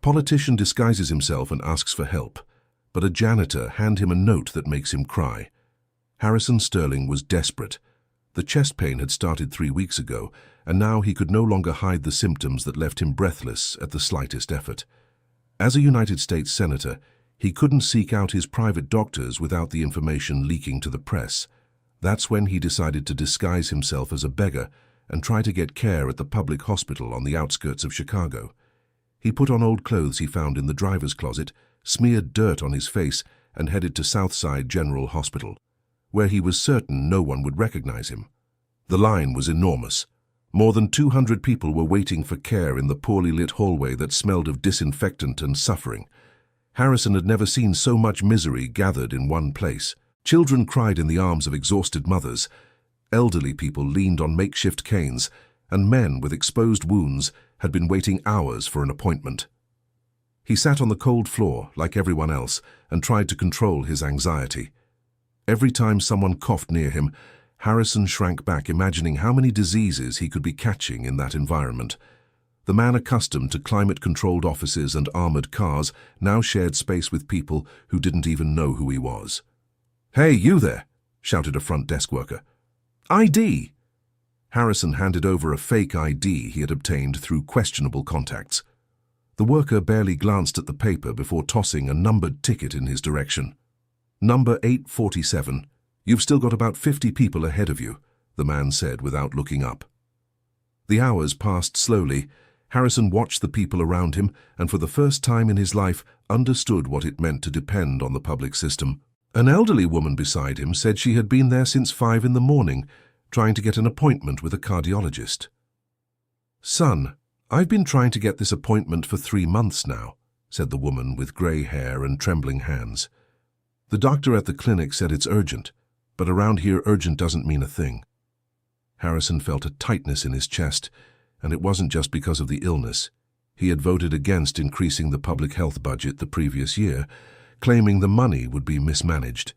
Politician disguises himself and asks for help, but a janitor hands him a note that makes him cry. Harrison Sterling was desperate. The chest pain had started 3 weeks ago, and now he could no longer hide the symptoms that left him breathless at the slightest effort. As a United States Senator, he couldn't seek out his private doctors without the information leaking to the press. That's when he decided to disguise himself as a beggar and try to get care at the public hospital on the outskirts of Chicago. He put on old clothes he found in the driver's closet, smeared dirt on his face, and headed to Southside General Hospital, where he was certain no one would recognize him. The line was enormous. More than 200 people were waiting for care in the poorly lit hallway that smelled of disinfectant and suffering. Harrison had never seen so much misery gathered in one place. Children cried in the arms of exhausted mothers, elderly people leaned on makeshift canes, and men with exposed wounds had been waiting hours for an appointment. He sat on the cold floor, like everyone else, and tried to control his anxiety. Every time someone coughed near him, Harrison shrank back, imagining how many diseases he could be catching in that environment. The man accustomed to climate-controlled offices and armored cars now shared space with people who didn't even know who he was. "Hey, you there!" shouted a front desk worker. "ID!" Harrison handed over a fake ID he had obtained through questionable contacts. The worker barely glanced at the paper before tossing a numbered ticket in his direction. "Number 847. You've still got about 50 people ahead of you," the man said without looking up. The hours passed slowly. Harrison watched the people around him and for the first time in his life understood what it meant to depend on the public system. An elderly woman beside him said she had been there since 5 in the morning, trying to get an appointment with a cardiologist. "Son, I've been trying to get this appointment for 3 months now," said the woman with grey hair and trembling hands. "The doctor at the clinic said it's urgent, but around here urgent doesn't mean a thing." Harrison felt a tightness in his chest, and it wasn't just because of the illness. He had voted against increasing the public health budget the previous year, claiming the money would be mismanaged.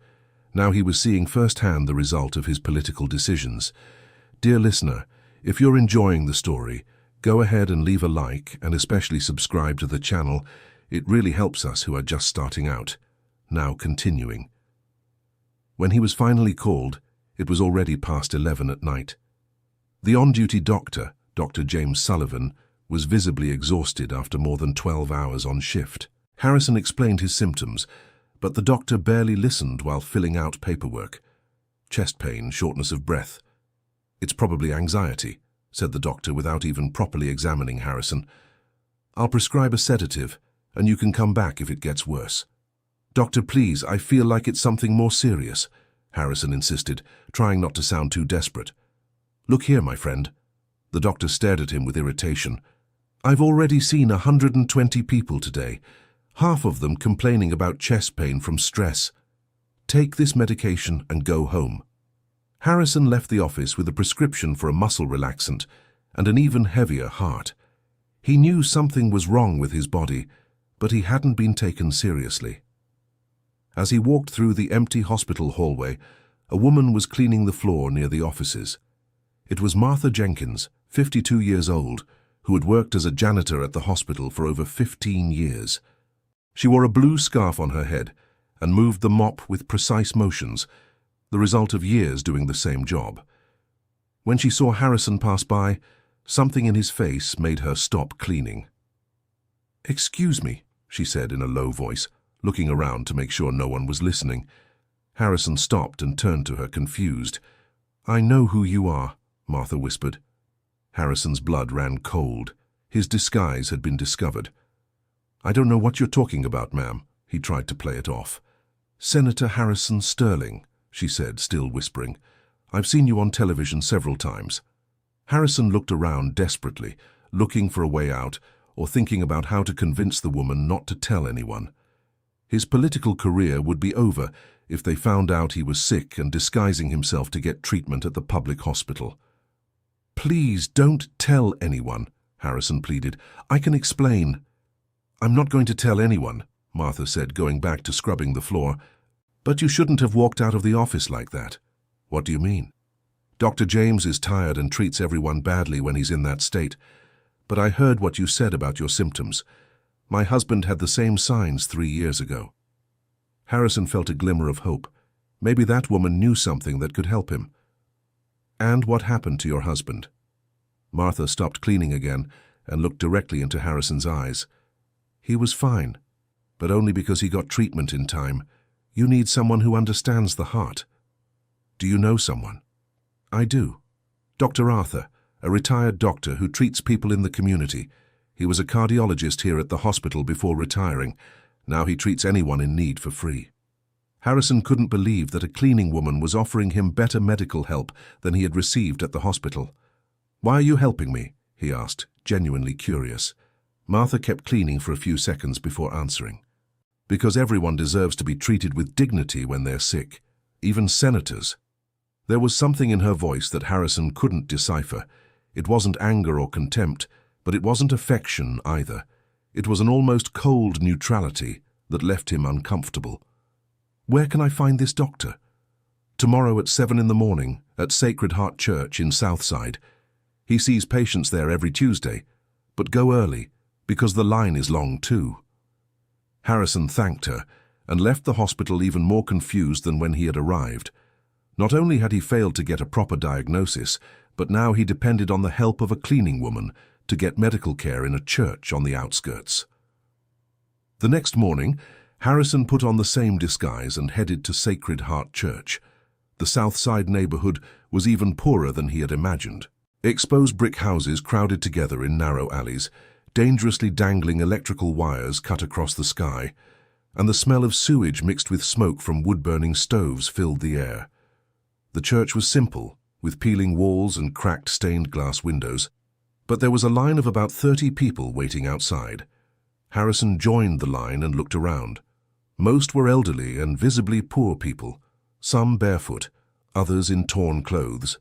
Now he was seeing firsthand the result of his political decisions. Dear listener, if you're enjoying the story, go ahead and leave a like and especially subscribe to the channel. It really helps us who are just starting out. Now continuing. When he was finally called, it was already past 11 at night. The on-duty doctor, Dr. James Sullivan, was visibly exhausted after more than 12 hours on shift. Harrison explained his symptoms, but the doctor barely listened while filling out paperwork. Chest pain, shortness of breath. "It's probably anxiety," said the doctor without even properly examining Harrison. "I'll prescribe a sedative, and you can come back if it gets worse." "Doctor, please, I feel like it's something more serious," Harrison insisted, trying not to sound too desperate. "Look here, my friend." The doctor stared at him with irritation. "I've already seen 120 people today, half of them complaining about chest pain from stress. Take this medication and go home." Harrison left the office with a prescription for a muscle relaxant and an even heavier heart. He knew something was wrong with his body, but he hadn't been taken seriously. As he walked through the empty hospital hallway, a woman was cleaning the floor near the offices. It was Martha Jenkins, 52 years old, who had worked as a janitor at the hospital for over 15 years. She wore a blue scarf on her head and moved the mop with precise motions, the result of years doing the same job. When she saw Harrison pass by, something in his face made her stop cleaning. "Excuse me," she said in a low voice, looking around to make sure no one was listening. Harrison stopped and turned to her, confused. "I know who you are," Martha whispered. Harrison's blood ran cold. His disguise had been discovered. "I don't know what you're talking about, ma'am," he tried to play it off. "Senator Harrison Sterling," she said, still whispering. "I've seen you on television several times." Harrison looked around desperately, looking for a way out or thinking about how to convince the woman not to tell anyone. His political career would be over if they found out he was sick and disguising himself to get treatment at the public hospital. "Please don't tell anyone," Harrison pleaded. "I can explain." "I'm not going to tell anyone," Martha said, going back to scrubbing the floor. "But you shouldn't have walked out of the office like that." "What do you mean?" "Dr. James is tired and treats everyone badly when he's in that state. But I heard what you said about your symptoms. My husband had the same signs 3 years ago." Harrison felt a glimmer of hope. Maybe that woman knew something that could help him. "And what happened to your husband?" Martha stopped cleaning again and looked directly into Harrison's eyes. "He was fine, but only because he got treatment in time. You need someone who understands the heart." "Do you know someone?" "I do. Dr. Arthur, a retired doctor who treats people in the community. He was a cardiologist here at the hospital before retiring. Now he treats anyone in need for free." Harrison couldn't believe that a cleaning woman was offering him better medical help than he had received at the hospital. "Why are you helping me?" he asked, genuinely curious. Martha kept cleaning for a few seconds before answering. "Because everyone deserves to be treated with dignity when they're sick, even senators." There was something in her voice that Harrison couldn't decipher. It wasn't anger or contempt, but it wasn't affection either. It was an almost cold neutrality that left him uncomfortable. "Where can I find this doctor?" "Tomorrow at 7 in the morning at Sacred Heart Church in Southside. He sees patients there every Tuesday, but go early because the line is long too." Harrison thanked her and left the hospital even more confused than when he had arrived. Not only had he failed to get a proper diagnosis, but now he depended on the help of a cleaning woman to get medical care in a church on the outskirts. The next morning, Harrison put on the same disguise and headed to Sacred Heart Church. The Southside neighborhood was even poorer than he had imagined. Exposed brick houses crowded together in narrow alleys, dangerously dangling electrical wires cut across the sky, and the smell of sewage mixed with smoke from wood-burning stoves filled the air. The church was simple, with peeling walls and cracked stained glass windows, but there was a line of about 30 people waiting outside. Harrison joined the line and looked around. Most were elderly and visibly poor people, some barefoot, others in torn clothes.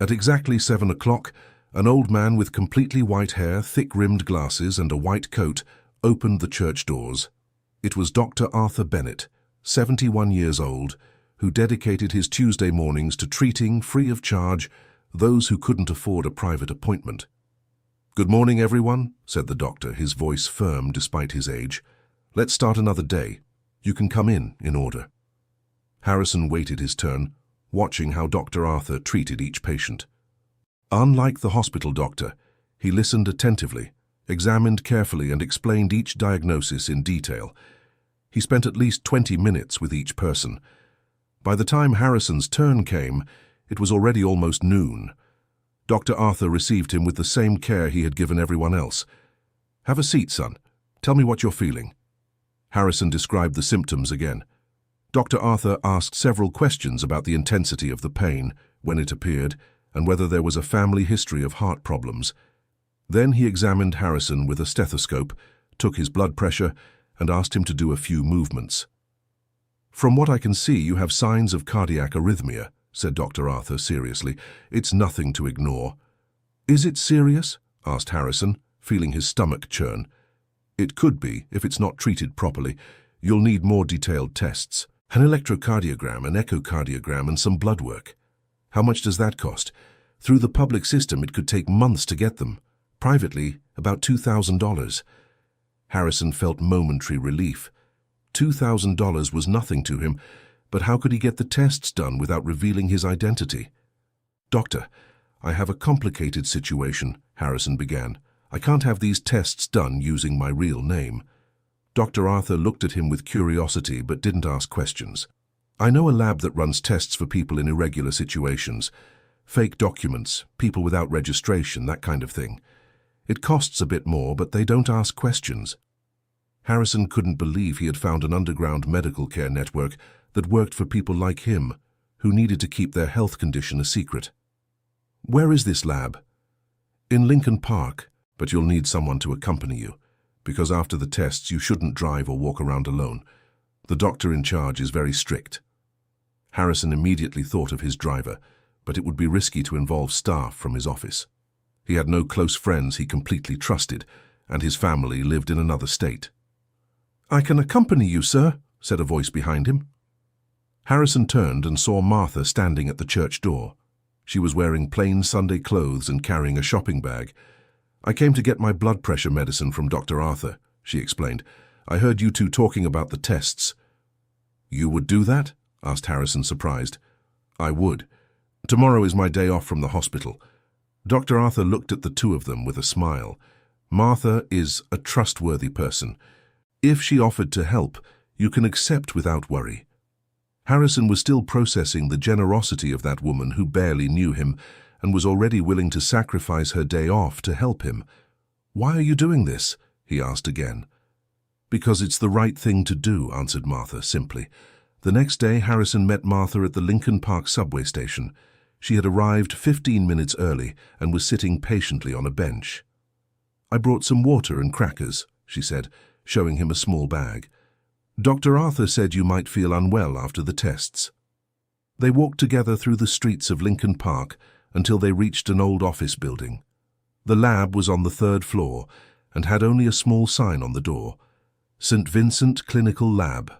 At exactly 7 o'clock, an old man with completely white hair, thick-rimmed glasses, and a white coat opened the church doors. It was Dr. Arthur Bennett, 71 years old, who dedicated his Tuesday mornings to treating, free of charge, those who couldn't afford a private appointment. "Good morning, everyone," said the doctor, his voice firm despite his age. "Let's start another day. You can come in order." Harrison waited his turn, watching how Dr. Arthur treated each patient. Unlike the hospital doctor, he listened attentively, examined carefully, and explained each diagnosis in detail. He spent at least 20 minutes with each person. By the time Harrison's turn came, it was already almost noon. Dr. Arthur received him with the same care he had given everyone else. "Have a seat, son. Tell me what you're feeling." Harrison described the symptoms again. Dr. Arthur asked several questions about the intensity of the pain, when it appeared, and whether there was a family history of heart problems. Then he examined Harrison with a stethoscope, took his blood pressure, and asked him to do a few movements. "From what I can see, you have signs of cardiac arrhythmia," said Dr. Arthur seriously. "It's nothing to ignore." "Is it serious?" asked Harrison, feeling his stomach churn. "It could be, if it's not treated properly. You'll need more detailed tests. An electrocardiogram, an echocardiogram, and some blood work." "How much does that cost?" "Through the public system, it could take months to get them. Privately, about $2,000. Harrison felt momentary relief. $2,000 was nothing to him, but how could he get the tests done without revealing his identity? "Doctor, I have a complicated situation," Harrison began. "I can't have these tests done using my real name." Dr. Arthur looked at him with curiosity but didn't ask questions. "I know a lab that runs tests for people in irregular situations. Fake documents, people without registration, that kind of thing. It costs a bit more, but they don't ask questions." Harrison couldn't believe he had found an underground medical care network that worked for people like him, who needed to keep their health condition a secret. "Where is this lab?" "In Lincoln Park, but you'll need someone to accompany you, because after the tests you shouldn't drive or walk around alone. The doctor in charge is very strict." Harrison immediately thought of his driver, but it would be risky to involve staff from his office. He had no close friends he completely trusted, and his family lived in another state. "I can accompany you, sir," said a voice behind him. Harrison turned and saw Martha standing at the church door. She was wearing plain Sunday clothes and carrying a shopping bag. "I came to get my blood pressure medicine from Dr. Arthur," she explained. "I heard you two talking about the tests." "You would do that?" asked Harrison, surprised. "I would. Tomorrow is my day off from the hospital." Dr. Arthur looked at the two of them with a smile. "Martha is a trustworthy person. If she offered to help, you can accept without worry." Harrison was still processing the generosity of that woman who barely knew him and was already willing to sacrifice her day off to help him. "Why are you doing this?" he asked again. "Because it's the right thing to do," answered Martha simply. The next day, Harrison met Martha at the Lincoln Park subway station. She had arrived 15 minutes early and was sitting patiently on a bench. "I brought some water and crackers," she said, showing him a small bag. "Dr. Arthur said you might feel unwell after the tests." They walked together through the streets of Lincoln Park until they reached an old office building. The lab was on the 3rd floor and had only a small sign on the door, "St. Vincent Clinical Lab."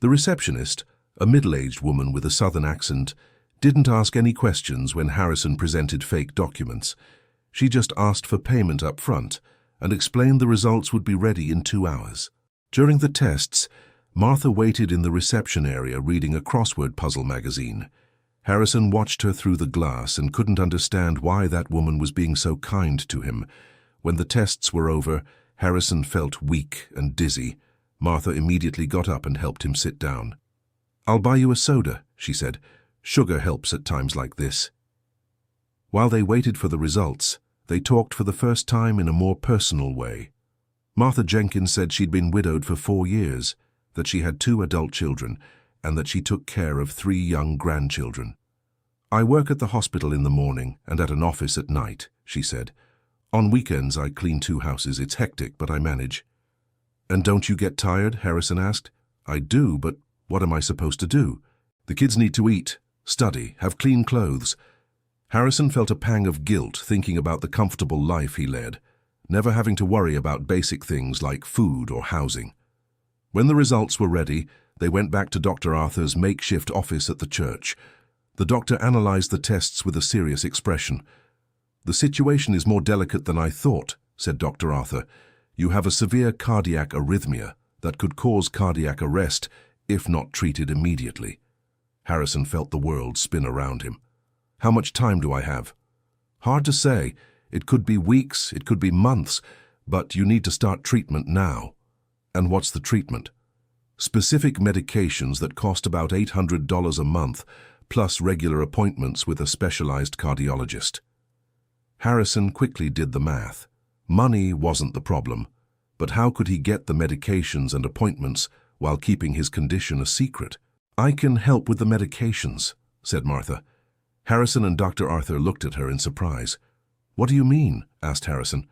The receptionist, a middle-aged woman with a southern accent, didn't ask any questions when Harrison presented fake documents. She just asked for payment up front and explained the results would be ready in 2 hours. During the tests, Martha waited in the reception area reading a crossword puzzle magazine. Harrison watched her through the glass and couldn't understand why that woman was being so kind to him. When the tests were over, Harrison felt weak and dizzy. Martha immediately got up and helped him sit down. "I'll buy you a soda," she said. "Sugar helps at times like this." While they waited for the results, they talked for the first time in a more personal way. Martha Jenkins said she'd been widowed for 4 years, that she had 2 adult children, and that she took care of 3 young grandchildren. "I work at the hospital in the morning and at an office at night," she said. "On weekends I clean 2 houses. It's hectic, but I manage." "And don't you get tired?" Harrison asked. "I do, but what am I supposed to do? The kids need to eat, study, have clean clothes." Harrison felt a pang of guilt thinking about the comfortable life he led, never having to worry about basic things like food or housing. When the results were ready, they went back to Dr. Arthur's makeshift office at the church. The doctor analyzed the tests with a serious expression. "The situation is more delicate than I thought," said Dr. Arthur. "You have a severe cardiac arrhythmia that could cause cardiac arrest if not treated immediately." Harrison felt the world spin around him. "How much time do I have?" "Hard to say. It could be weeks, it could be months, but you need to start treatment now." "And what's the treatment?" "Specific medications that cost about $800 a month, plus regular appointments with a specialized cardiologist." Harrison quickly did the math. Money wasn't the problem, but how could he get the medications and appointments while keeping his condition a secret? "I can help with the medications," said Martha. Harrison and Dr. Arthur looked at her in surprise. "What do you mean?" asked Harrison.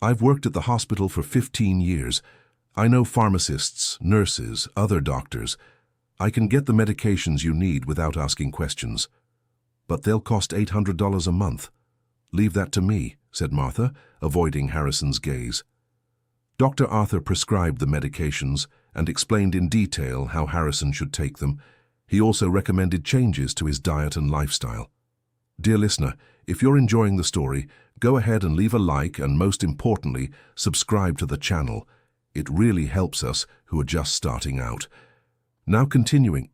"I've worked at the hospital for 15 years. I know pharmacists, nurses, other doctors. I can get the medications you need without asking questions. But they'll cost $800 a month." "Leave that to me," said Martha, avoiding Harrison's gaze. Dr. Arthur prescribed the medications and explained in detail how Harrison should take them. He also recommended changes to his diet and lifestyle. Dear listener, if you're enjoying the story, go ahead and leave a like and, most importantly, subscribe to the channel. It really helps us who are just starting out. Now continuing.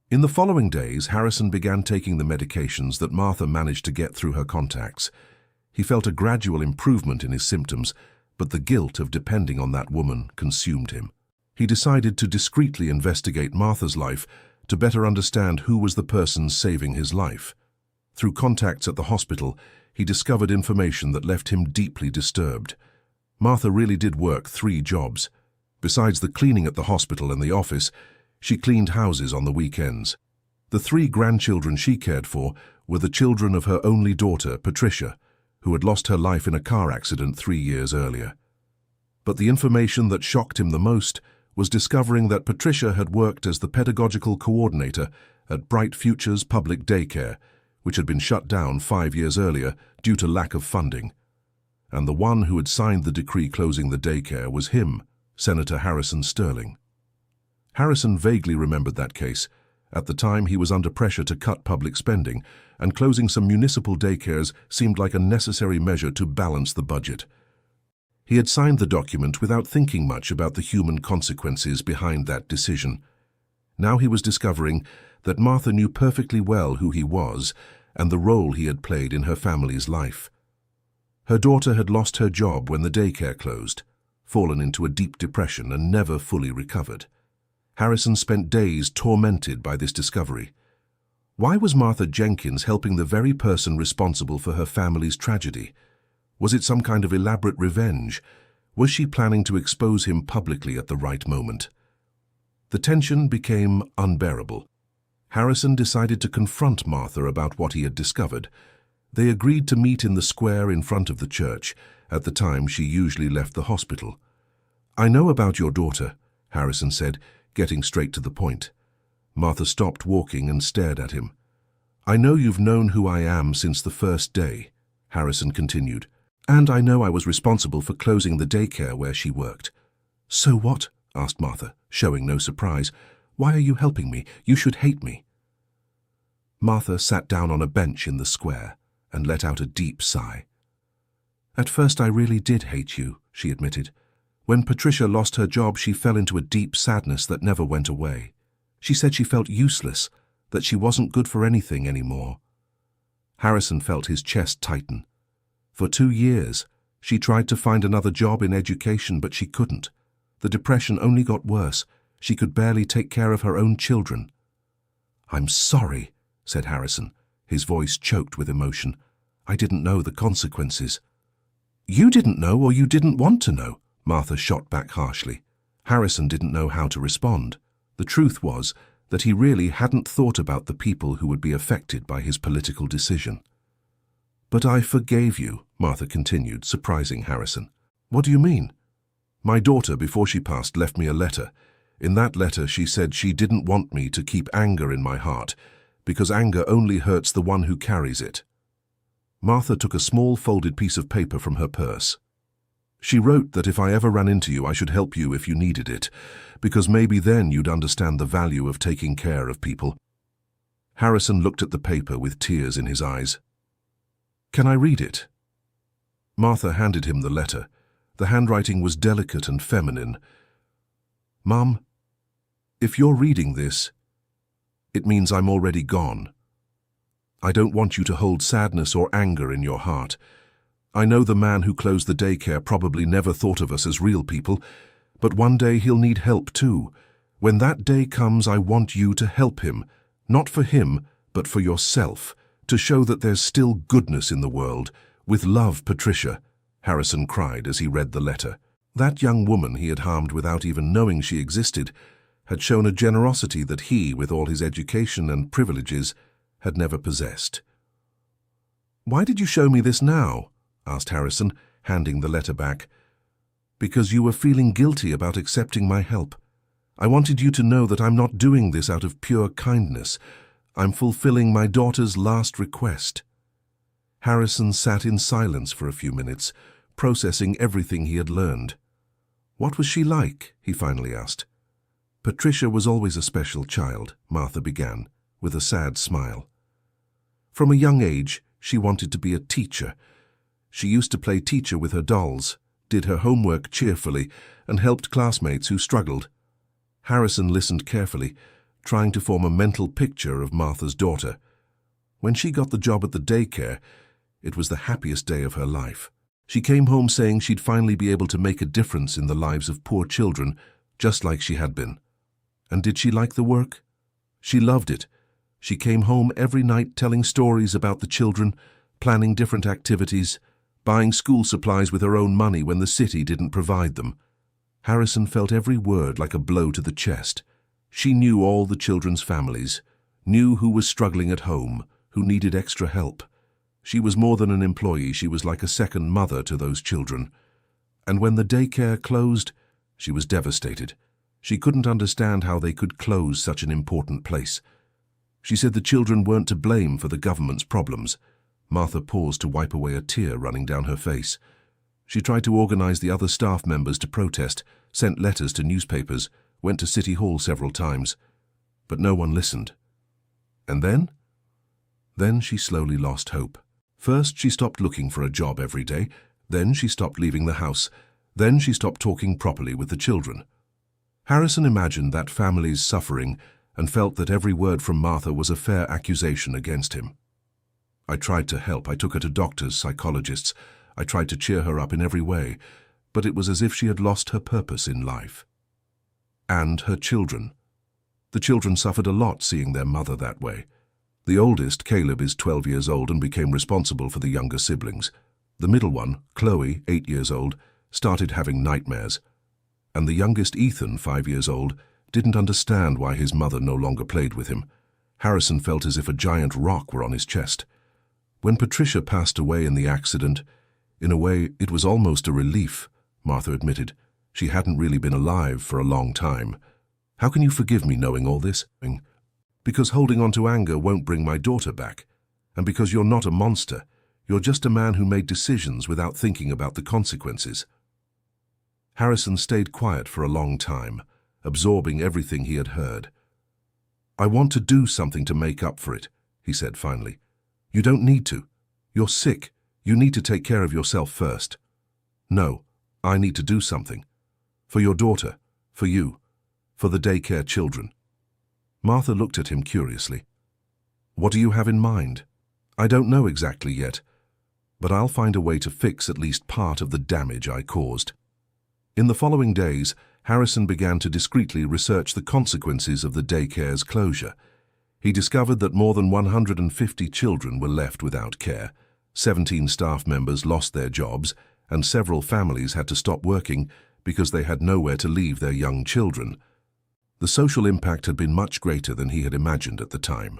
In the following days, Harrison began taking the medications that Martha managed to get through her contacts. He felt a gradual improvement in his symptoms, but the guilt of depending on that woman consumed him. He decided to discreetly investigate Martha's life to better understand who was the person saving his life. Through contacts at the hospital, he discovered information that left him deeply disturbed. Martha really did work 3 jobs. Besides the cleaning at the hospital and the office, she cleaned houses on the weekends. The 3 grandchildren she cared for were the children of her only daughter, Patricia, who had lost her life in a car accident 3 years earlier. But the information that shocked him the most was discovering that Patricia had worked as the pedagogical coordinator at Bright Futures Public Daycare, which had been shut down 5 years earlier due to lack of funding. And the one who had signed the decree closing the daycare was him, Senator Harrison Sterling. Harrison vaguely remembered that case. At the time, he was under pressure to cut public spending, and closing some municipal daycares seemed like a necessary measure to balance the budget. He had signed the document without thinking much about the human consequences behind that decision. Now he was discovering that Martha knew perfectly well who he was and the role he had played in her family's life. Her daughter had lost her job when the daycare closed, fallen into a deep depression and never fully recovered. Harrison spent days tormented by this discovery. Why was Martha Jenkins helping the very person responsible for her family's tragedy? Was it some kind of elaborate revenge? Was she planning to expose him publicly at the right moment? The tension became unbearable. Harrison decided to confront Martha about what he had discovered. They agreed to meet in the square in front of the church, at the time she usually left the hospital. "I know about your daughter," Harrison said, getting straight to the point. Martha stopped walking and stared at him. "I know you've known who I am since the first day," Harrison continued. "And I know I was responsible for closing the daycare where she worked." "So what?" asked Martha, showing no surprise. "Why are you helping me? You should hate me." Martha sat down on a bench in the square and let out a deep sigh. "At first I really did hate you," she admitted. "When Patricia lost her job, she fell into a deep sadness that never went away. She said she felt useless, that she wasn't good for anything anymore." Harrison felt his chest tighten. For 2 years, she tried to find another job in education, but she couldn't. The depression only got worse. She could barely take care of her own children. "I'm sorry," said Harrison, his voice choked with emotion. "I didn't know the consequences." "You didn't know, or you didn't want to know," Martha shot back harshly. Harrison didn't know how to respond. The truth was that he really hadn't thought about the people who would be affected by his political decision. "But I forgave you," Martha continued, surprising Harrison. "What do you mean?" "My daughter, before she passed, left me a letter. In that letter she said she didn't want me to keep anger in my heart, because anger only hurts the one who carries it." Martha took a small folded piece of paper from her purse. "She wrote that if I ever ran into you, I should help you if you needed it, because maybe then you'd understand the value of taking care of people." Harrison looked at the paper with tears in his eyes. "Can I read it?" Martha handed him the letter. The handwriting was delicate and feminine. "Mum, if you're reading this, it means I'm already gone. I don't want you to hold sadness or anger in your heart. I know the man who closed the daycare probably never thought of us as real people, but one day he'll need help too. When that day comes, I want you to help him, not for him, but for yourself, to show that there's still goodness in the world. With love, Patricia," Harrison cried as he read the letter. That young woman he had harmed without even knowing she existed had shown a generosity that he, with all his education and privileges, had never possessed. "Why did you show me this now?" asked Harrison, handing the letter back. "Because you were feeling guilty about accepting my help. I wanted you to know that I'm not doing this out of pure kindness. I'm fulfilling my daughter's last request." Harrison sat in silence for a few minutes, processing everything he had learned. "What was she like?" he finally asked. "Patricia was always a special child," Martha began, with a sad smile. "From a young age, she wanted to be a teacher. She used to play teacher with her dolls, did her homework cheerfully, and helped classmates who struggled." Harrison listened carefully, trying to form a mental picture of Martha's daughter. When she got the job at the daycare, it was the happiest day of her life. She came home saying she'd finally be able to make a difference in the lives of poor children, just like she had been. And did she like the work? She loved it. She came home every night telling stories about the children, planning different activities, buying school supplies with her own money when the city didn't provide them. Harrison felt every word like a blow to the chest. She knew all the children's families, knew who was struggling at home, who needed extra help. She was more than an employee, she was like a second mother to those children. And when the daycare closed, she was devastated. She couldn't understand how they could close such an important place. She said the children weren't to blame for the government's problems. Martha paused to wipe away a tear running down her face. She tried to organize the other staff members to protest, sent letters to newspapers, went to City Hall several times, but no one listened. And then? Then she slowly lost hope. First, she stopped looking for a job every day. Then she stopped leaving the house. Then she stopped talking properly with the children. Harrison imagined that family's suffering and felt that every word from Martha was a fair accusation against him. I tried to help. I took her to doctors, psychologists. I tried to cheer her up in every way, but it was as if she had lost her purpose in life. And her children. The children suffered a lot seeing their mother that way. The oldest, Caleb, is 12 years old and became responsible for the younger siblings. The middle one, Chloe, 8 years old, started having nightmares. And the youngest, Ethan, 5 years old, didn't understand why his mother no longer played with him. Harrison felt as if a giant rock were on his chest. When Patricia passed away in the accident, in a way it was almost a relief, Martha admitted. She hadn't really been alive for a long time. How can you forgive me knowing all this? Because holding on to anger won't bring my daughter back. And because you're not a monster, you're just a man who made decisions without thinking about the consequences. Harrison stayed quiet for a long time, absorbing everything he had heard. I want to do something to make up for it, he said finally. You don't need to. You're sick. You need to take care of yourself first. No, I need to do something. For your daughter, for you, for the daycare children. Martha looked at him curiously. What do you have in mind? I don't know exactly yet, but I'll find a way to fix at least part of the damage I caused. In the following days, Harrison began to discreetly research the consequences of the daycare's closure. He discovered that more than 150 children were left without care, 17 staff members lost their jobs, and several families had to stop working because they had nowhere to leave their young children. The social impact had been much greater than he had imagined at the time.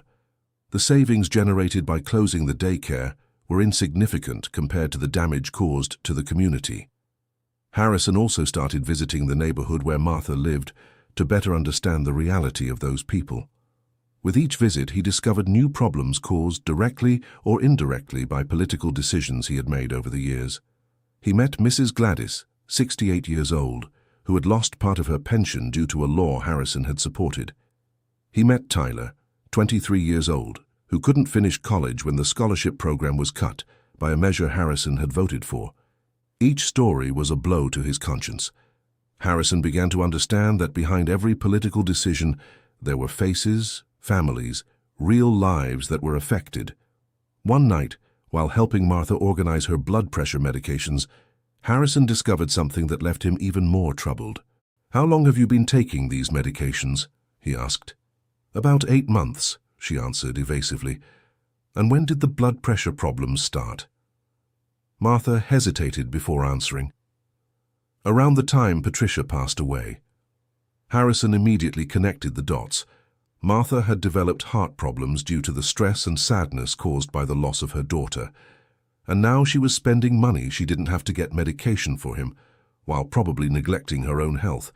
The savings generated by closing the daycare were insignificant compared to the damage caused to the community. Harrison also started visiting the neighborhood where Martha lived to better understand the reality of those people. With each visit, he discovered new problems caused directly or indirectly by political decisions he had made over the years. He met Mrs. Gladys, 68 years old, who had lost part of her pension due to a law Harrison had supported. He met Tyler, 23 years old, who couldn't finish college when the scholarship program was cut by a measure Harrison had voted for. Each story was a blow to his conscience. Harrison began to understand that behind every political decision there were faces, families, real lives that were affected. One night, while helping Martha organize her blood pressure medications, Harrison discovered something that left him even more troubled. How long have you been taking these medications? He asked. About 8 months, she answered evasively. And when did the blood pressure problems start? Martha hesitated before answering. Around the time Patricia passed away. Harrison immediately connected the dots. Martha had developed heart problems due to the stress and sadness caused by the loss of her daughter, and now she was spending money she didn't have to get medication for him, while probably neglecting her own health.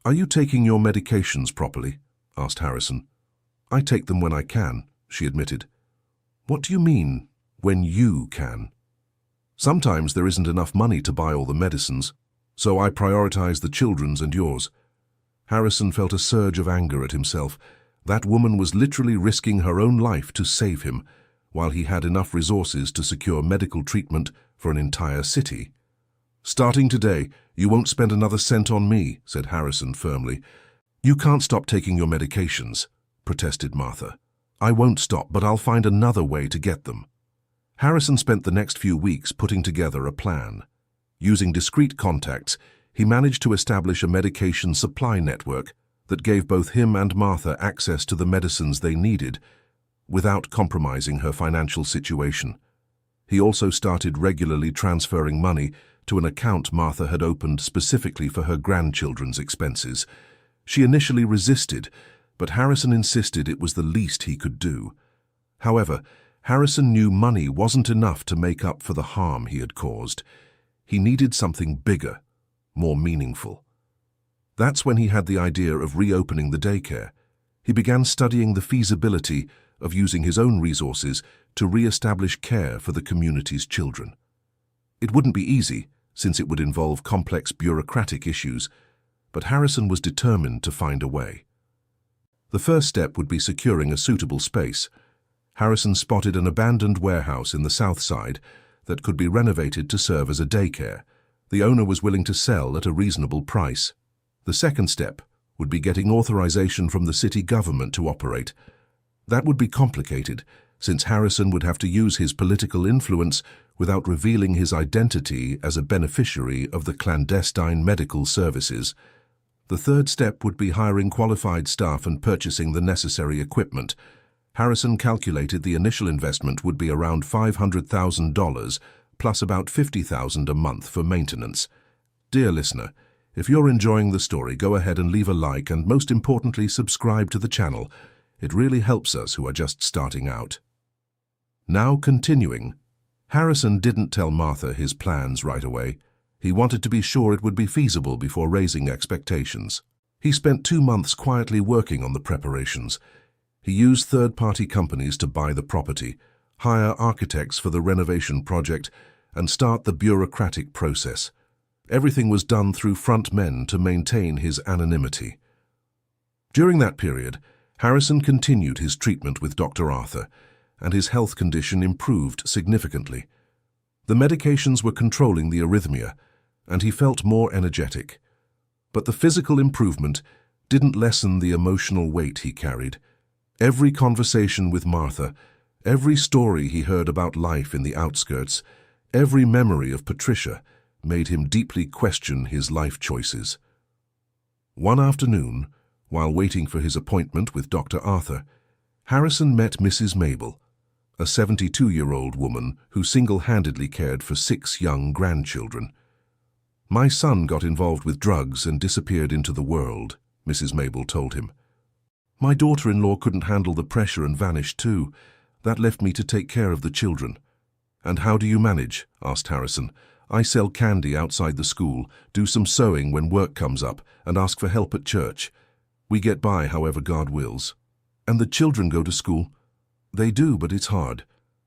Are you taking your medications properly? Asked Harrison. I take them when I can, she admitted. What do you mean, when you can? Sometimes there isn't enough money to buy all the medicines, so I prioritize the children's and yours. Harrison felt a surge of anger at himself. That woman was literally risking her own life to save him, while he had enough resources to secure medical treatment for an entire city. Starting today, you won't spend another cent on me, said Harrison firmly. You can't stop taking your medications, protested Martha. I won't stop, but I'll find another way to get them. Harrison spent the next few weeks putting together a plan. Using discreet contacts, he managed to establish a medication supply network that gave both him and Martha access to the medicines they needed without compromising her financial situation. He also started regularly transferring money to an account Martha had opened specifically for her grandchildren's expenses. She initially resisted, but Harrison insisted it was the least he could do. However, Harrison knew money wasn't enough to make up for the harm he had caused. He needed something bigger, more meaningful. That's when he had the idea of reopening the daycare. He began studying the feasibility of using his own resources to re-establish care for the community's children. It wouldn't be easy, since it would involve complex bureaucratic issues, but Harrison was determined to find a way. The first step would be securing a suitable space. Harrison spotted an abandoned warehouse in the south side that could be renovated to serve as a daycare. The owner was willing to sell at a reasonable price. The second step would be getting authorization from the city government to operate. That would be complicated, since Harrison would have to use his political influence without revealing his identity as a beneficiary of the clandestine medical services. The third step would be hiring qualified staff and purchasing the necessary equipment. Harrison calculated the initial investment would be around $500,000, plus about $50,000 a month for maintenance. Dear listener, if you're enjoying the story, go ahead and leave a like and, most importantly, subscribe to the channel. It really helps us who are just starting out. Now continuing. Harrison didn't tell Martha his plans right away. He wanted to be sure it would be feasible before raising expectations. He spent 2 months quietly working on the preparations. He used third-party companies to buy the property, hire architects for the renovation project, and start the bureaucratic process. Everything was done through front men to maintain his anonymity. During that period, Harrison continued his treatment with Dr. Arthur, and his health condition improved significantly. The medications were controlling the arrhythmia, and he felt more energetic. But the physical improvement didn't lessen the emotional weight he carried. Every conversation with Martha, every story he heard about life in the outskirts, every memory of Patricia made him deeply question his life choices. One afternoon, while waiting for his appointment with Dr. Arthur, Harrison met Mrs. Mabel, a 72-year-old woman who single-handedly cared for 6 young grandchildren. "My son got involved with drugs and disappeared into the world," Mrs. Mabel told him. "My daughter-in-law couldn't handle the pressure and vanished too. That left me to take care of the children." "And how do you manage?" asked Harrison. "I sell candy outside the school, do some sewing when work comes up, and ask for help at church. We get by however God wills." "And the children go to school?" "They do, but it's hard.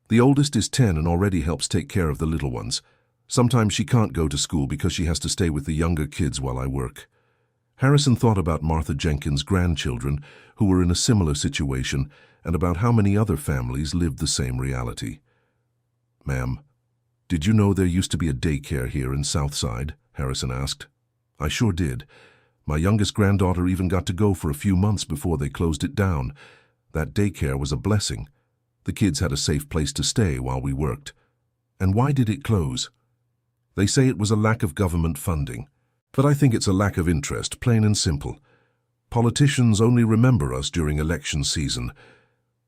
The oldest is 10 and already helps take care of the little ones. Sometimes she can't go to school because she has to stay with the younger kids while I work." Harrison thought about Martha Jenkins' grandchildren, who were in a similar situation, and about how many other families lived the same reality. "Ma'am, did you know there used to be a daycare here in Southside?" Harrison asked. "I sure did. My youngest granddaughter even got to go for a few months before they closed it down. That daycare was a blessing. The kids had a safe place to stay while we worked." "And why did it close?" "They say it was a lack of government funding. But I think it's a lack of interest, plain and simple. Politicians only remember us during election season."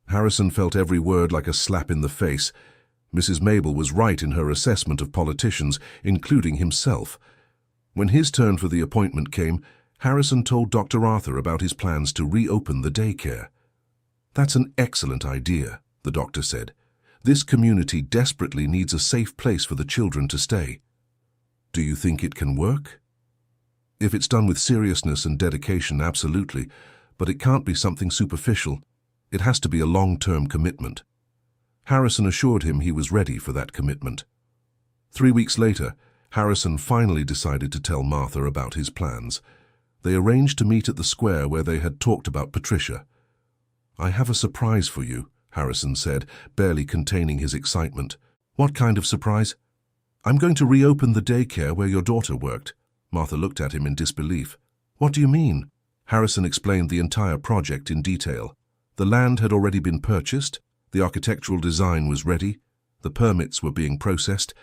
Harrison felt every word like a slap in the face. Mrs. Mabel was right in her assessment of politicians, including himself. When his turn for the appointment came, Harrison told Dr. Arthur about his plans to reopen the daycare. "That's an excellent idea," the doctor said. "This community desperately needs a safe place for the children to stay." "Do you think it can work?" "If it's done with seriousness and dedication, absolutely, but it can't be something superficial. It has to be a long-term commitment." Harrison assured him he was ready for that commitment. 3 weeks later, Harrison finally decided to tell Martha about his plans. They arranged to meet at the square where they had talked about Patricia. "I have a surprise for you," Harrison said, barely containing his excitement. "What kind of surprise?" "I'm going to reopen the daycare where your daughter worked." Martha looked at him in disbelief. "What do you mean?" Harrison explained the entire project in detail. The land had already been purchased, the architectural design was ready, the permits were being processed,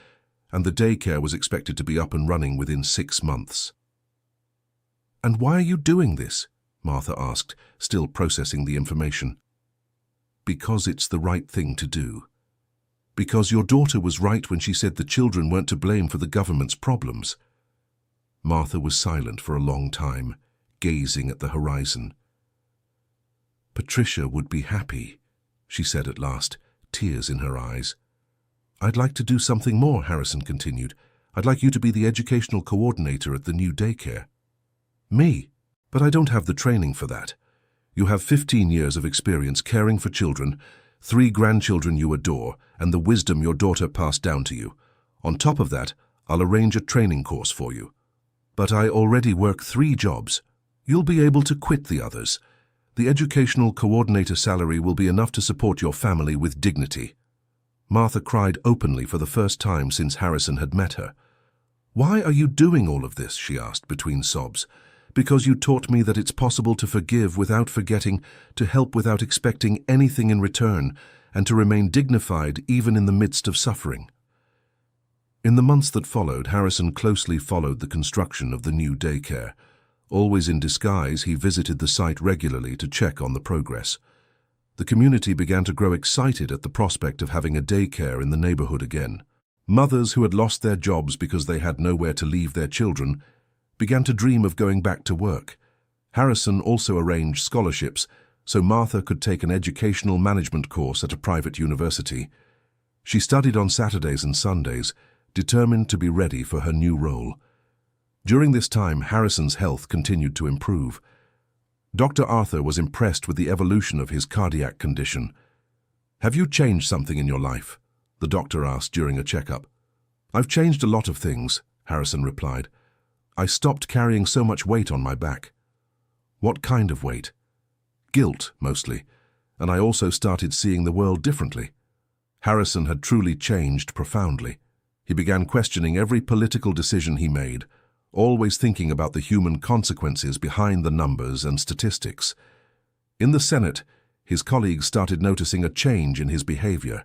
and the daycare was expected to be up and running within 6 months. "And why are you doing this?" Martha asked, still processing the information. "Because it's the right thing to do. Because your daughter was right when she said the children weren't to blame for the government's problems." Martha was silent for a long time, gazing at the horizon. "Patricia would be happy," she said at last, tears in her eyes. "I'd like to do something more," Harrison continued. "I'd like you to be the educational coordinator at the new daycare." "Me? But I don't have the training for that. You have 15 years of experience caring for children, 3 grandchildren you adore, and the wisdom your daughter passed down to you. On top of that, I'll arrange a training course for you. But I already work 3 jobs. You'll be able to quit the others. The educational coordinator salary will be enough to support your family with dignity." Martha cried openly for the first time since Harrison had met her. "Why are you doing all of this?" she asked between sobs. "Because you taught me that it's possible to forgive without forgetting, to help without expecting anything in return, and to remain dignified even in the midst of suffering." In the months that followed, Harrison closely followed the construction of the new daycare. Always in disguise, he visited the site regularly to check on the progress. The community began to grow excited at the prospect of having a daycare in the neighborhood again. Mothers who had lost their jobs because they had nowhere to leave their children began to dream of going back to work. Harrison also arranged scholarships so Martha could take an educational management course at a private university. She studied on Saturdays and Sundays, determined to be ready for her new role. During this time, Harrison's health continued to improve. Dr. Arthur was impressed with the evolution of his cardiac condition. "Have you changed something in your life?" the doctor asked during a checkup. "I've changed a lot of things," Harrison replied. "I stopped carrying so much weight on my back." "What kind of weight?" "Guilt, mostly. And I also started seeing the world differently." Harrison had truly changed profoundly. He began questioning every political decision he made, always thinking about the human consequences behind the numbers and statistics. In the Senate, his colleagues started noticing a change in his behavior.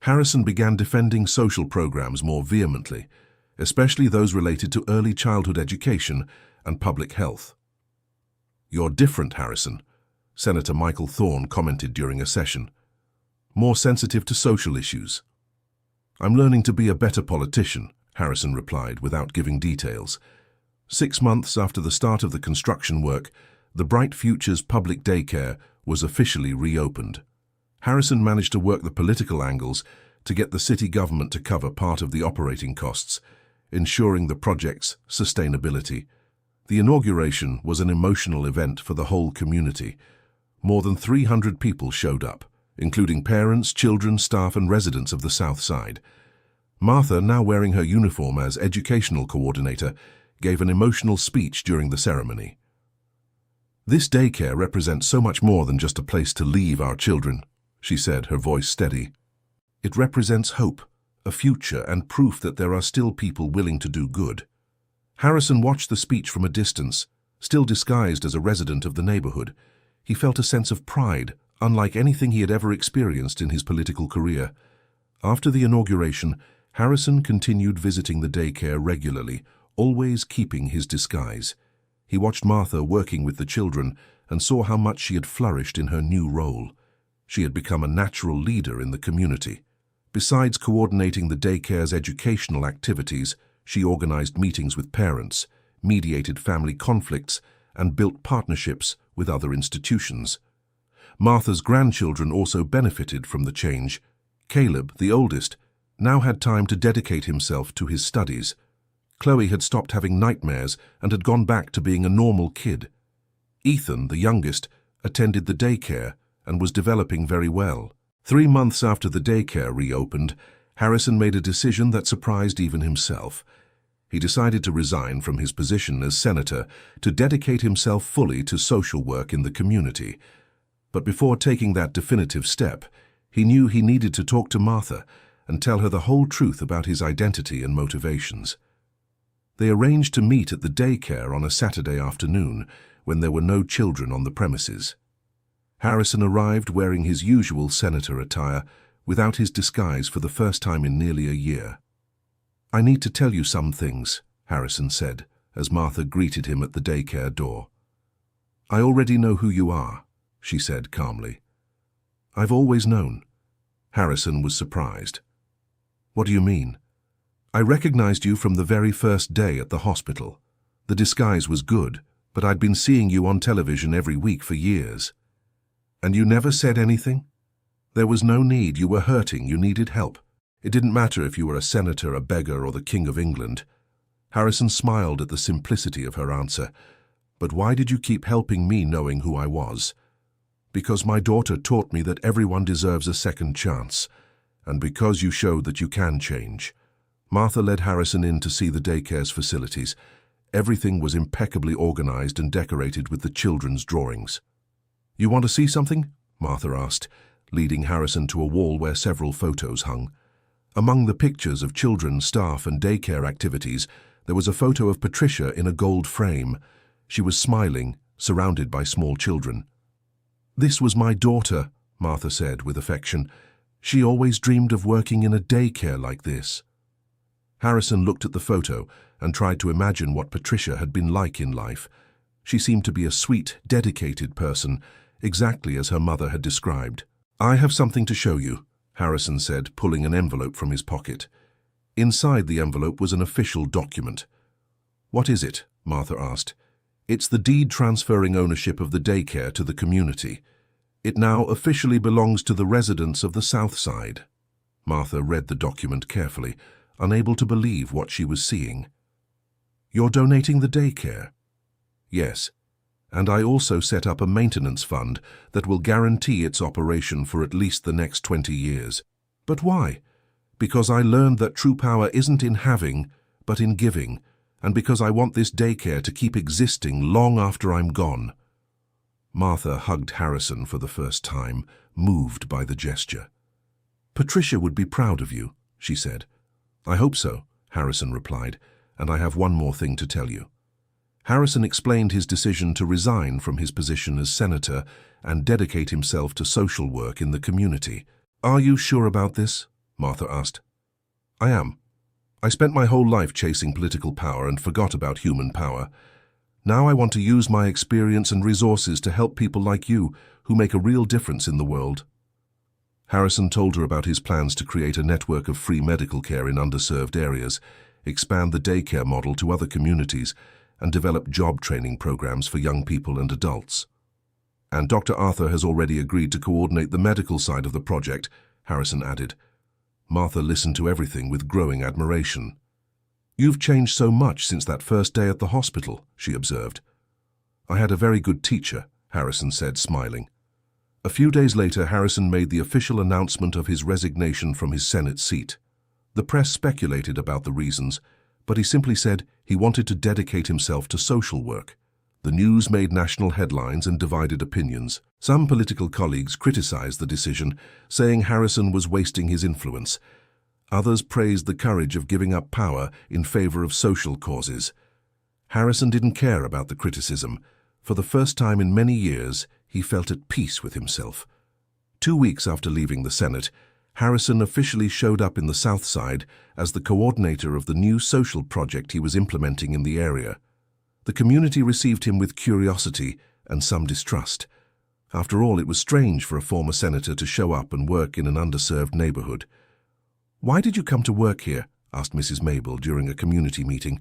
Harrison began defending social programs more vehemently, especially those related to early childhood education and public health. "You're different, Harrison," Senator Michael Thorne commented during a session. "More sensitive to social issues." "I'm learning to be a better politician," Harrison replied without giving details. 6 months after the start of the construction work, the Bright Futures public daycare was officially reopened. Harrison managed to work the political angles to get the city government to cover part of the operating costs, ensuring the project's sustainability. The inauguration was an emotional event for the whole community. More than 300 people showed up, including parents, children, staff, and residents of the South Side. Martha, now wearing her uniform as educational coordinator, gave an emotional speech during the ceremony. "This daycare represents so much more than just a place to leave our children," she said, her voice steady. "It represents hope, a future, and proof that there are still people willing to do good." Harrison watched the speech from a distance, still disguised as a resident of the neighborhood. He felt a sense of pride, unlike anything he had ever experienced in his political career. After the inauguration, Harrison continued visiting the daycare regularly, always keeping his disguise. He watched Martha working with the children and saw how much she had flourished in her new role. She had become a natural leader in the community. Besides coordinating the daycare's educational activities, she organized meetings with parents, mediated family conflicts, and built partnerships with other institutions. Martha's grandchildren also benefited from the change. Caleb, the oldest, now had time to dedicate himself to his studies. Chloe had stopped having nightmares and had gone back to being a normal kid. Ethan, the youngest, attended the daycare and was developing very well. 3 months after the daycare reopened, Harrison made a decision that surprised even himself. He decided to resign from his position as senator to dedicate himself fully to social work in the community. But before taking that definitive step, he knew he needed to talk to Martha and tell her the whole truth about his identity and motivations. They arranged to meet at the daycare on a Saturday afternoon when there were no children on the premises. Harrison arrived wearing his usual senator attire, without his disguise for the first time in nearly a year. "I need to tell you some things," Harrison said, as Martha greeted him at the daycare door. "I already know who you are," she said calmly. "I've always known." Harrison was surprised. "What do you mean?" "I recognized you from the very first day at the hospital. The disguise was good, but I'd been seeing you on television every week for years." "And you never said anything?" "There was no need. You were hurting. You needed help. It didn't matter if you were a senator, a beggar, or the King of England." Harrison smiled at the simplicity of her answer. "But why did you keep helping me knowing who I was?" "Because my daughter taught me that everyone deserves a second chance, and because you showed that you can change." Martha led Harrison in to see the daycare's facilities. Everything was impeccably organized and decorated with the children's drawings. "You want to see something?" Martha asked, leading Harrison to a wall where several photos hung. Among the pictures of children, staff, and daycare activities, There was a photo of Patricia in a gold frame. She was smiling, surrounded by small children. "This was my daughter," Martha said with affection. "She always dreamed of working in a daycare like this." Harrison looked at the photo and tried to imagine what Patricia had been like in life. She seemed to be a sweet, dedicated person, exactly as her mother had described. "I have something to show you," Harrison said, pulling an envelope from his pocket. Inside the envelope was an official document. "What is it?" Martha asked. "It's the deed transferring ownership of the daycare to the community. It now officially belongs to the residents of the South Side." Martha read the document carefully, unable to believe what she was seeing. "You're donating the daycare?" "Yes, and I also set up a maintenance fund that will guarantee its operation for at least the next 20 years. "But why?" "Because I learned that true power isn't in having, but in giving, and because I want this daycare to keep existing long after I'm gone." Martha hugged Harrison for the first time, moved by the gesture. "Patricia would be proud of you," she said. "I hope so," Harrison replied, "and I have one more thing to tell you." Harrison explained his decision to resign from his position as senator and dedicate himself to social work in the community. "Are you sure about this?" Martha asked. "I am. I spent my whole life chasing political power and forgot about human power. Now I want to use my experience and resources to help people like you who make a real difference in the world." Harrison told her about his plans to create a network of free medical care in underserved areas, expand the daycare model to other communities, and develop job training programs for young people and adults. "And Dr. Arthur has already agreed to coordinate the medical side of the project," Harrison added. Martha listened to everything with growing admiration. "You've changed so much since that first day at the hospital," she observed. "I had a very good teacher," Harrison said, smiling. A few days later, Harrison made the official announcement of his resignation from his Senate seat. The press speculated about the reasons, but he simply said he wanted to dedicate himself to social work. The news made national headlines and divided opinions. Some political colleagues criticized the decision, saying Harrison was wasting his influence. Others praised the courage of giving up power in favor of social causes. Harrison didn't care about the criticism. For the first time in many years, he felt at peace with himself. 2 weeks after leaving the Senate, Harrison officially showed up in the South Side as the coordinator of the new social project he was implementing in the area. The community received him with curiosity and some distrust. After all, it was strange for a former senator to show up and work in an underserved neighborhood. "Why did you come to work here?" asked Mrs. Mabel during a community meeting.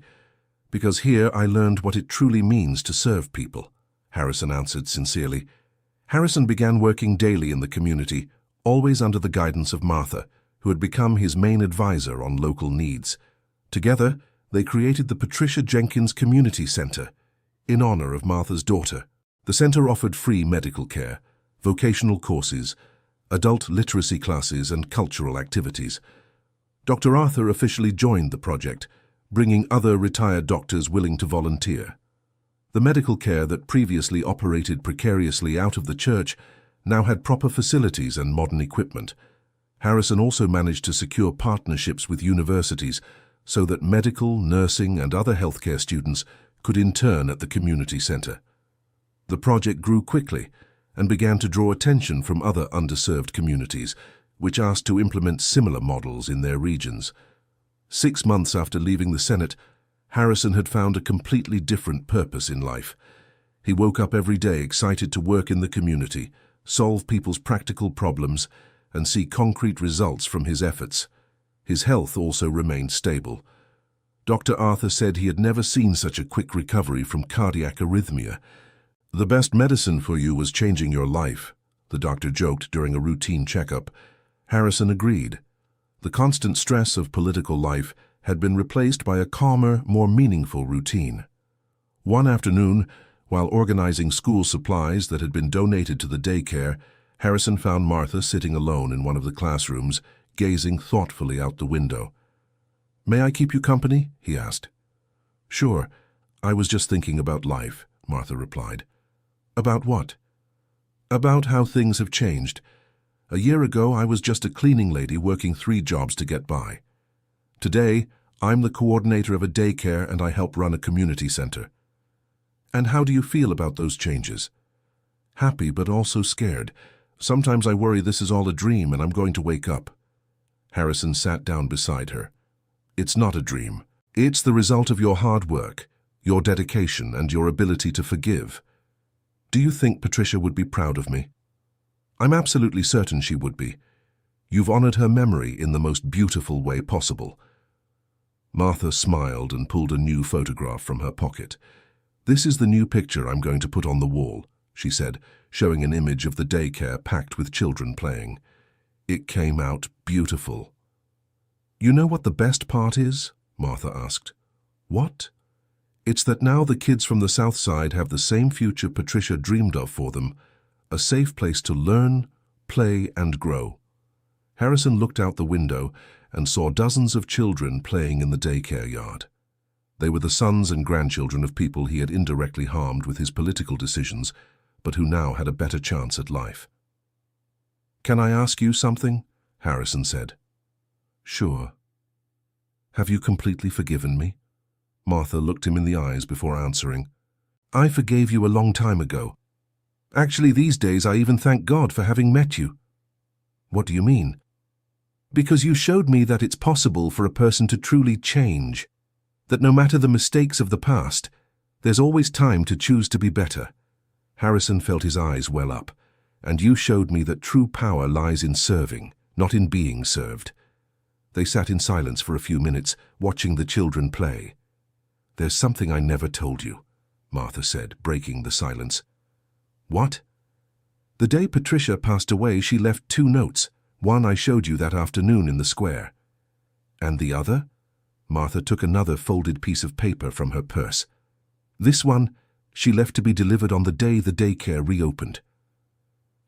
"Because here I learned what it truly means to serve people," Harrison answered sincerely. Harrison began working daily in the community, always under the guidance of Martha, who had become his main advisor on local needs. Together, they created the Patricia Jenkins Community Center, in honor of Martha's daughter. The center offered free medical care, vocational courses, adult literacy classes, and cultural activities. Dr. Arthur officially joined the project, bringing other retired doctors willing to volunteer. The medical care that previously operated precariously out of the church now had proper facilities and modern equipment. Harrison also managed to secure partnerships with universities so that medical, nursing, and other healthcare students could intern at the community center. The project grew quickly and began to draw attention from other underserved communities, which asked to implement similar models in their regions. 6 months after leaving the Senate, Harrison had found a completely different purpose in life. He woke up every day excited to work in the community, solve people's practical problems, and see concrete results from his efforts. His health also remained stable. Dr. Arthur said he had never seen such a quick recovery from cardiac arrhythmia. "The best medicine for you was changing your life," the doctor joked during a routine checkup. Harrison agreed. The constant stress of political life had been replaced by a calmer, more meaningful routine. One afternoon, while organizing school supplies that had been donated to the daycare, Harrison found Martha sitting alone in one of the classrooms, gazing thoughtfully out the window. "May I keep you company?" he asked. "Sure. I was just thinking about life," Martha replied. "About what?" "About how things have changed. A year ago, I was just a cleaning lady working 3 jobs to get by. Today, I'm the coordinator of a daycare and I help run a community center. And how do you feel about those changes? Happy, but also scared. Sometimes I worry this is all a dream and I'm going to wake up. Harrison sat down beside her. It's not a dream. It's the result of your hard work, your dedication, and your ability to forgive. Do you think Patricia would be proud of me? I'm absolutely certain she would be. You've honored her memory in the most beautiful way possible. Martha smiled and pulled a new photograph from her pocket. This is the new picture I'm going to put on the wall, she said, showing an image of the daycare packed with children playing. It came out beautiful. You know what the best part is? Martha asked. What? It's that now the kids from the South Side have the same future Patricia dreamed of for them, a safe place to learn, play, and grow. Harrison looked out the window and saw dozens of children playing in the daycare yard. They were the sons and grandchildren of people he had indirectly harmed with his political decisions, but who now had a better chance at life. Can I ask you something? Harrison said. Sure. Have you completely forgiven me? Martha looked him in the eyes before answering. I forgave you a long time ago. Actually, these days I even thank God for having met you. What do you mean? Because you showed me that it's possible for a person to truly change, that no matter the mistakes of the past, there's always time to choose to be better. Harrison felt his eyes well up, and you showed me that true power lies in serving, not in being served. They sat in silence for a few minutes, watching the children play. There's something I never told you, Martha said, breaking the silence. What? The day Patricia passed away, she left 2 notes. One I showed you that afternoon in the square. And the other? Martha took another folded piece of paper from her purse. This one she left to be delivered on the day the daycare reopened.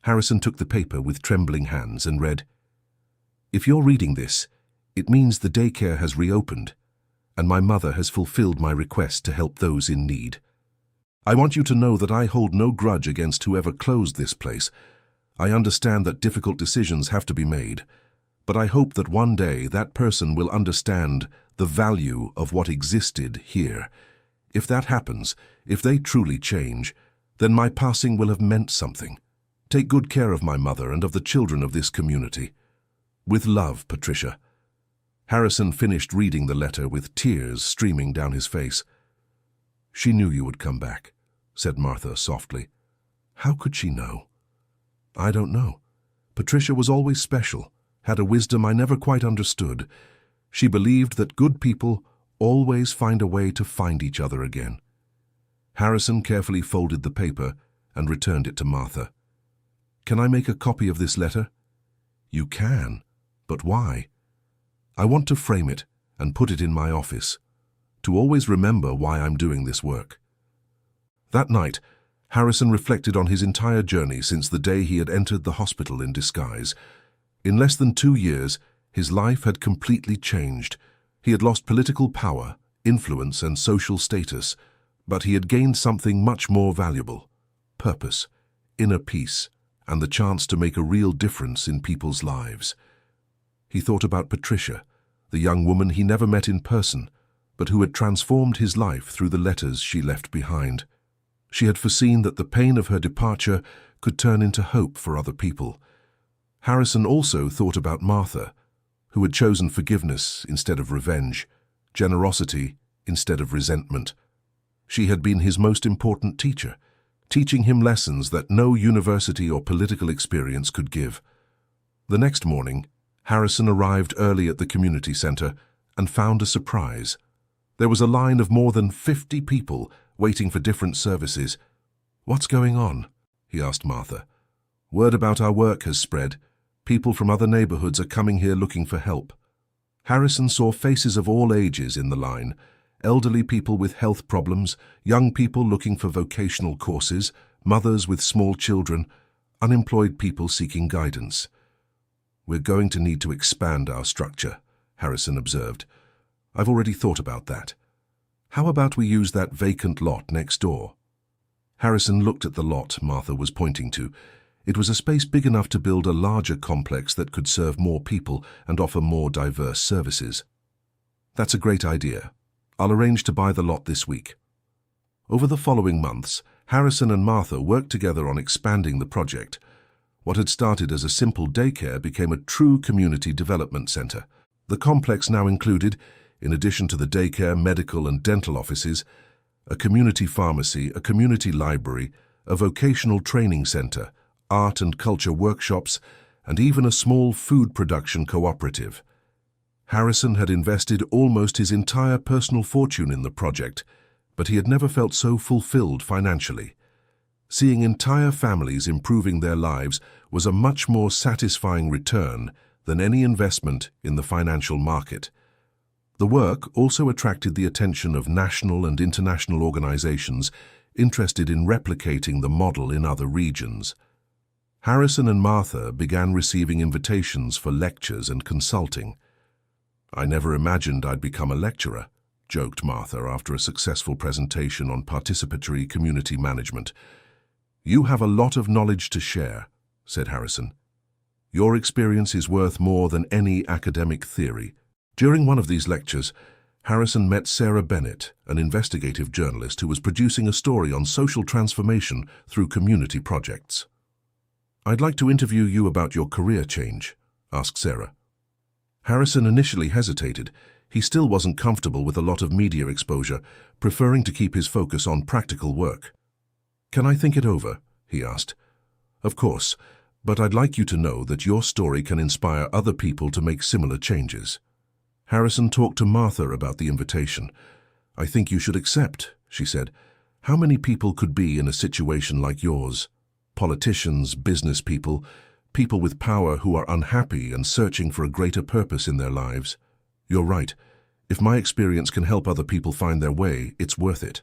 Harrison took the paper with trembling hands and read, If you're reading this, it means the daycare has reopened, and my mother has fulfilled my request to help those in need. I want you to know that I hold no grudge against whoever closed this place. I understand that difficult decisions have to be made, but I hope that one day that person will understand the value of what existed here. If that happens, if they truly change, then my passing will have meant something. Take good care of my mother and of the children of this community. With love, Patricia. Harrison finished reading the letter with tears streaming down his face. She knew you would come back, said Martha softly. How could she know? I don't know. Patricia was always special, had a wisdom I never quite understood. She believed that good people always find a way to find each other again. Harrison carefully folded the paper and returned it to Martha. Can I make a copy of this letter? You can, but why? I want to frame it and put it in my office, to always remember why I'm doing this work. That night, Harrison reflected on his entire journey since the day he had entered the hospital in disguise. In less than 2 years, his life had completely changed. He had lost political power, influence, and social status, but he had gained something much more valuable: purpose, inner peace, and the chance to make a real difference in people's lives. He thought about Patricia, the young woman he never met in person, but who had transformed his life through the letters she left behind. She had foreseen that the pain of her departure could turn into hope for other people. Harrison also thought about Martha, who had chosen forgiveness instead of revenge, generosity instead of resentment. She had been his most important teacher, teaching him lessons that no university or political experience could give. The next morning, Harrison arrived early at the community center and found a surprise. There was a line of more than 50 people waiting for different services. What's going on? He asked Martha. Word about our work has spread. People from other neighborhoods are coming here looking for help. Harrison saw faces of all ages in the line: elderly people with health problems, young people looking for vocational courses, mothers with small children, unemployed people seeking guidance. We're going to need to expand our structure, Harrison observed. I've already thought about that. How about we use that vacant lot next door? Harrison looked at the lot Martha was pointing to. It was a space big enough to build a larger complex that could serve more people and offer more diverse services. That's a great idea. I'll arrange to buy the lot this week. Over the following months, Harrison and Martha worked together on expanding the project. What had started as a simple daycare became a true community development center. The complex now included, in addition to the daycare, medical and dental offices, a community pharmacy, a community library, a vocational training center, art and culture workshops, and even a small food production cooperative. Harrison had invested almost his entire personal fortune in the project, but he had never felt so fulfilled financially. Seeing entire families improving their lives was a much more satisfying return than any investment in the financial market. The work also attracted the attention of national and international organizations interested in replicating the model in other regions. Harrison and Martha began receiving invitations for lectures and consulting. "I never imagined I'd become a lecturer," joked Martha after a successful presentation on participatory community management. "You have a lot of knowledge to share," said Harrison. "Your experience is worth more than any academic theory." During one of these lectures, Harrison met Sarah Bennett, an investigative journalist who was producing a story on social transformation through community projects. "I'd like to interview you about your career change," asked Sarah. Harrison initially hesitated. He still wasn't comfortable with a lot of media exposure, preferring to keep his focus on practical work. "Can I think it over?" he asked. "Of course, but I'd like you to know that your story can inspire other people to make similar changes." Harrison talked to Martha about the invitation. "I think you should accept," she said. "How many people could be in a situation like yours? Politicians, business people, people with power who are unhappy and searching for a greater purpose in their lives. You're right. If my experience can help other people find their way, it's worth it."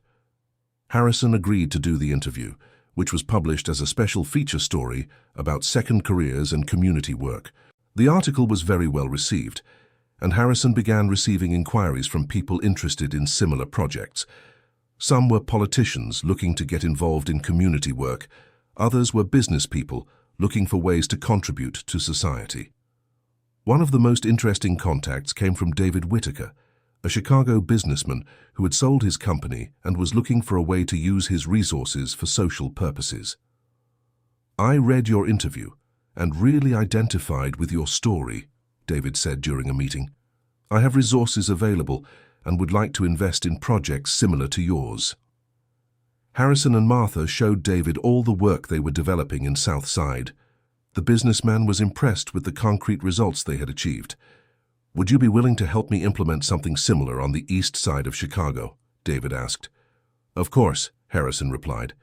Harrison agreed to do the interview, which was published as a special feature story about second careers and community work. The article was very well received, and Harrison began receiving inquiries from people interested in similar projects. Some were politicians looking to get involved in community work. Others were business people looking for ways to contribute to society. One of the most interesting contacts came from David Whitaker, a Chicago businessman who had sold his company and was looking for a way to use his resources for social purposes. "I read your interview and really identified with your story," David said during a meeting. "I have resources available and would like to invest in projects similar to yours." Harrison and Martha showed David all the work they were developing in South Side. The businessman was impressed with the concrete results they had achieved. "Would you be willing to help me implement something similar on the east side of Chicago?" David asked. "Of course," Harrison replied.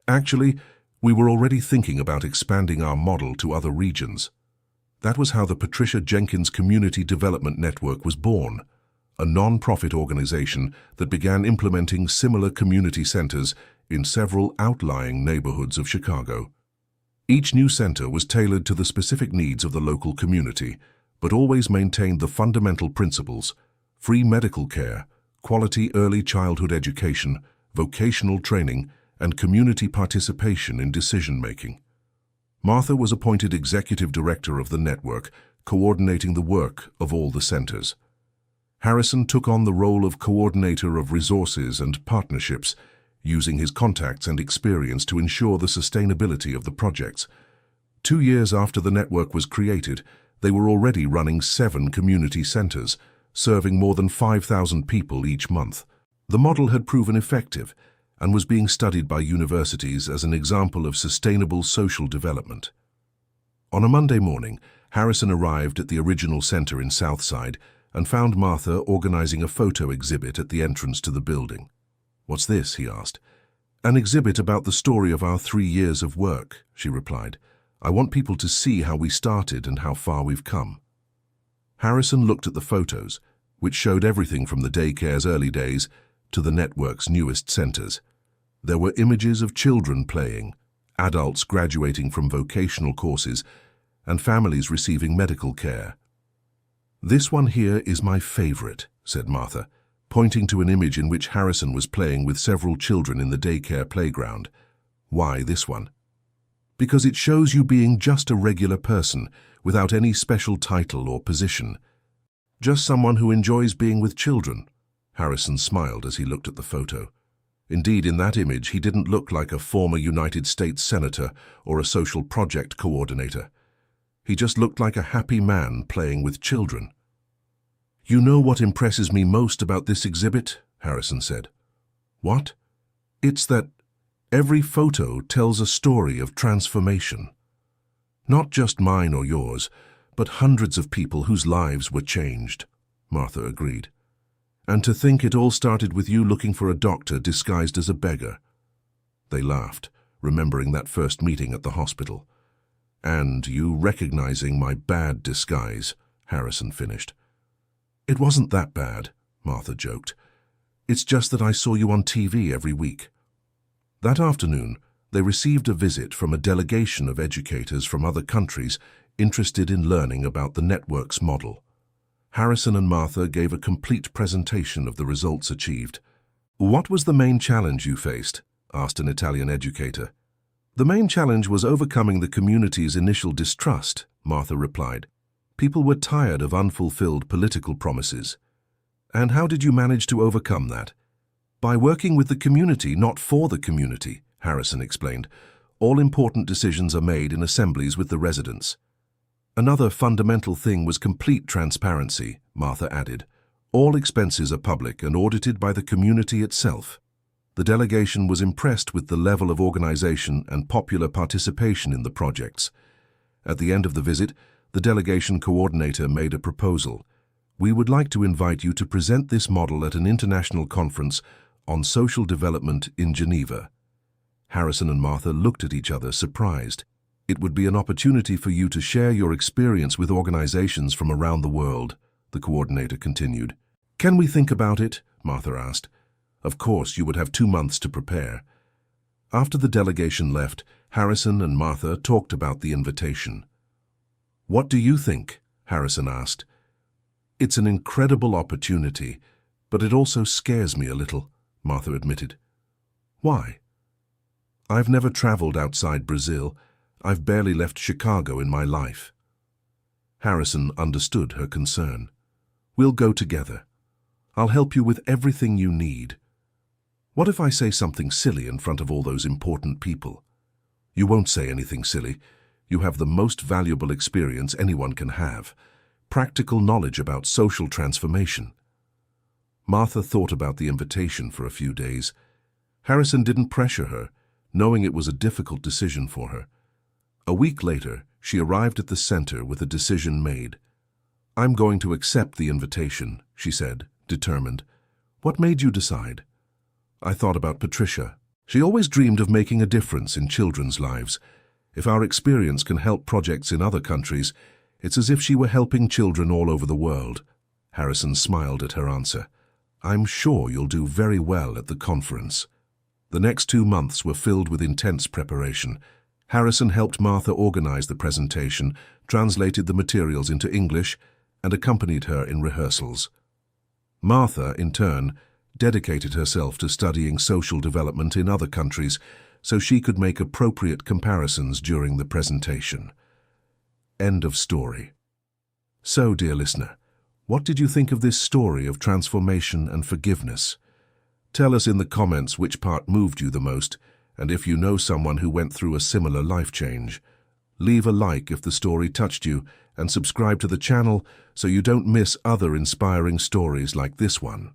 "Actually, we were already thinking about expanding our model to other regions." That was how the Patricia Jenkins Community Development Network was born, a non-profit organization that began implementing similar community centers in several outlying neighborhoods of Chicago. Each new center was tailored to the specific needs of the local community, but always maintained the fundamental principles: free medical care, quality early childhood education, vocational training, and community participation in decision-making. Martha was appointed executive director of the network, coordinating the work of all the centers. Harrison took on the role of coordinator of resources and partnerships, using his contacts and experience to ensure the sustainability of the projects. 2 years after the network was created, they were already running 7 community centers, serving more than 5,000 people each month. The model had proven effective and was being studied by universities as an example of sustainable social development. On a Monday morning, Harrison arrived at the original center in Southside and found Martha organizing a photo exhibit at the entrance to the building. "What's this?" he asked. "An exhibit about the story of our 3 years of work," she replied. "I want people to see how we started and how far we've come." Harrison looked at the photos, which showed everything from the daycare's early days to the network's newest centers. There were images of children playing, adults graduating from vocational courses, and families receiving medical care. "This one here is my favorite," said Martha, pointing to an image in which Harrison was playing with several children in the daycare playground. "Why this one?" "Because it shows you being just a regular person, without any special title or position. Just someone who enjoys being with children. Harrison smiled as he looked at the photo. Indeed, in that image, he didn't look like a former United States senator or a social project coordinator. He just looked like a happy man playing with children. "You know what impresses me most about this exhibit?" Harrison said. "What?" "It's that every photo tells a story of transformation. Not just mine or yours, but hundreds of people whose lives were changed," Martha agreed. "And to think it all started with you looking for a doctor disguised as a beggar." They laughed, remembering that first meeting at the hospital. "And you recognizing my bad disguise," Harrison finished. "It wasn't that bad," Martha joked. "It's just that I saw you on TV every week." That afternoon, they received a visit from a delegation of educators from other countries interested in learning about the network's model. Harrison and Martha gave a complete presentation of the results achieved. "What was the main challenge you faced?" asked an Italian educator. "The main challenge was overcoming the community's initial distrust," Martha replied. "People were tired of unfulfilled political promises." "And how did you manage to overcome that?" "By working with the community, not for the community," Harrison explained. "All important decisions are made in assemblies with the residents." "Another fundamental thing was complete transparency," Martha added. "All expenses are public and audited by the community itself." The delegation was impressed with the level of organization and popular participation in the projects. At the end of the visit, the delegation coordinator made a proposal. "We would like to invite you to present this model at an international conference on social development in Geneva." Harrison and Martha looked at each other, surprised. "It would be an opportunity for you to share your experience with organizations from around the world," the coordinator continued. "Can we think about it?" Martha asked. "Of course, you would have 2 months to prepare." After the delegation left, Harrison and Martha talked about the invitation. "What do you think?" Harrison asked. "It's an incredible opportunity, but it also scares me a little," Martha admitted. "Why?" "I've never traveled outside Brazil. I've barely left Chicago in my life." Harrison understood her concern. "We'll go together. I'll help you with everything you need." "What if I say something silly in front of all those important people?" "You won't say anything silly. You have the most valuable experience anyone can have. Practical knowledge about social transformation." Martha thought about the invitation for a few days. Harrison didn't pressure her, knowing it was a difficult decision for her. A week later, she arrived at the center with a decision made. "I'm going to accept the invitation," she said, determined. "What made you decide?" "I thought about Patricia. She always dreamed of making a difference in children's lives. If our experience can help projects in other countries, it's as if she were helping children all over the world." Harrison smiled at her answer. "I'm sure you'll do very well at the conference." The next 2 months were filled with intense preparation. Harrison helped Martha organize the presentation, translated the materials into English, and accompanied her in rehearsals. Martha, in turn, dedicated herself to studying social development in other countries so she could make appropriate comparisons during the presentation. End of story. So, dear listener, what did you think of this story of transformation and forgiveness? Tell us in the comments which part moved you the most, and if you know someone who went through a similar life change. Leave a like if the story touched you, and subscribe to the channel so you don't miss other inspiring stories like this one.